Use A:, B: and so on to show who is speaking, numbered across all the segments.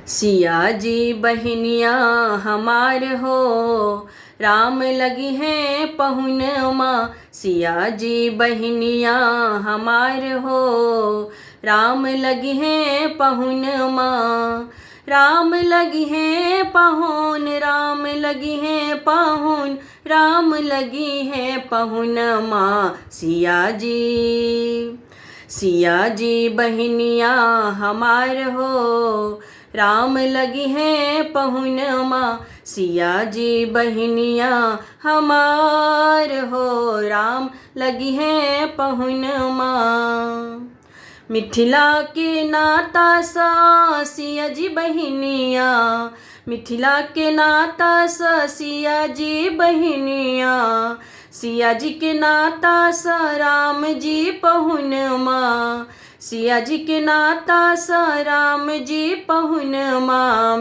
A: सिया जी बहनिया हमार हो, राम लगी हैं पहुनमा। सिया जी बहनिया हमार हो, राम लगी हैं पहुनमा। राम लगी हैं पहुन, राम लगी हैं पहुन, राम लगी हैं पहुनमा। सिया जी बहनिया हमार हो, राम लगी हैं पहुनमा। सिया जी बहनिया हमार हो, राम लगी हैं पहुनमा। मिथिला के नाता सा सिया जी बहनिया, मिथिला के नाता सा सिया जी बहनिया। सिया जी के नाता सा राम जी पहुनमा, सिया जी के नाता सा राम जी पहुनमा।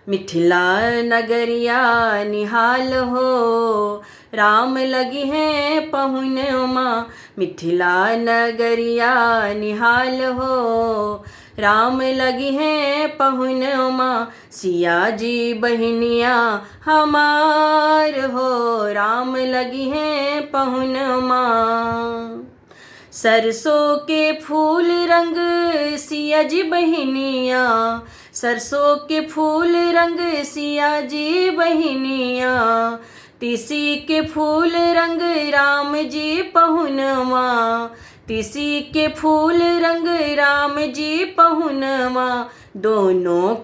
A: मिथिला नगरिया निहाल हो, राम लगी हैं पहुनमा। मिथिला नगरिया निहाल हो, राम लगी हैं पहुनमा। सिया जी बहनिया हमार हो, राम लगी हैं पहुनमा। सरसों के फूल रंग सिया जी बहनिया, सरसों के फूल रंग सिया जी बहनिया। तीसी के फूल रंग राम जी पहुनमा, तीसी के फूल रंग राम जी पहुनमा। दोनों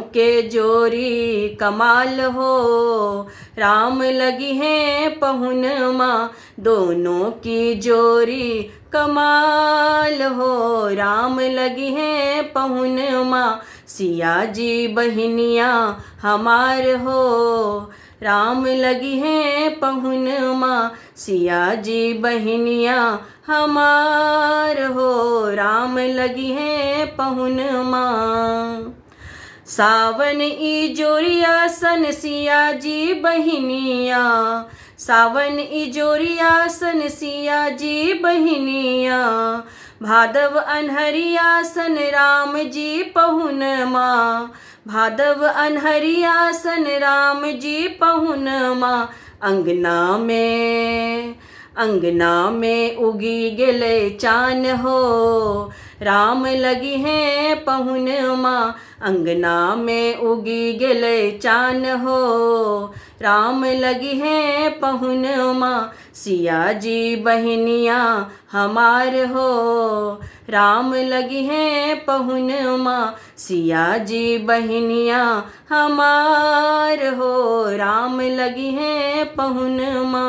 A: के जोरी कमाल हो, राम लगी हैं पहुनमा। दोनों की जोरी कमाल हो, राम लगी हैं पहुनमा। सिया जी बहनिया हमार हो, राम लगी हैं पहुनमा। सिया जी बहनिया हमार हो, राम लगी हैं पहुनमा। सावन ई जोरिया सन सिया जी बहनिया, सावन ई जोरिया सन सिया जी बहनिया। भादव अनहरिया सन राम जी पहुनमा, भादव अनहरिया सन राम जी पहुनमा। अंगना में उगी गेले चान हो, राम लगी हैं पहुनमा। अंगना में उगी गेले चान हो, राम लगी हैं पहुनमा। सिया जी बहनिया हमार हो, राम लगी हैं पहुनमा। सिया जी बहनिया हमार हो, राम लगी हैं पहुनमा।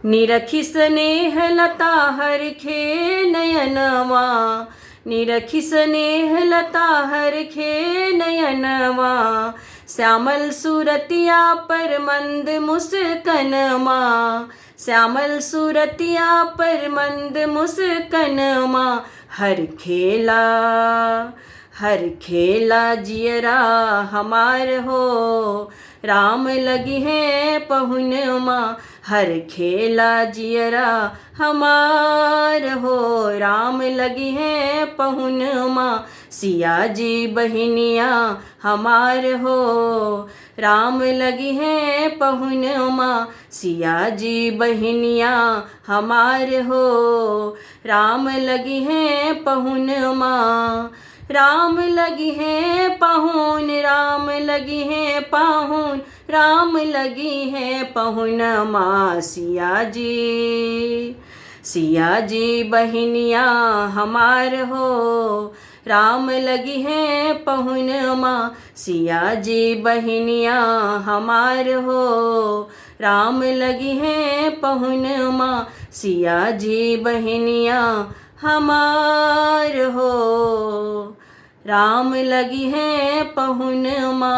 A: निरखी स्नेह लता हरखे नयनवा, निरखी स्नेह लता हरखे नयनवा। श्यामल सूरतिया पर मंद मुस्कनमा, श्यामल सूरतिया पर मंद मुस्कनमा। हर खेला जियरा हमार हो, राम लगी हैं पहुनमा। हर खेला जियरा हमार हो, राम लगी हैं पहुनमा। सिया जी बहनिया हमार हो, राम लगी हैं पहुनमा। सिया जी बहनिया हमार हो, राम लगी हैं पहुनमा। राम लगी हैं पहुन, राम लगी हैं पहुन, राम लगी हैं पहुनमा। सिया जी बहनिया हमार हो, राम लगी हैं पहुनमा। सिया जी बहनिया हमार हो, राम लगी हैं पहुनमा। सिया जी बहनिया हमार हो, राम लगी हैं पहुनमा।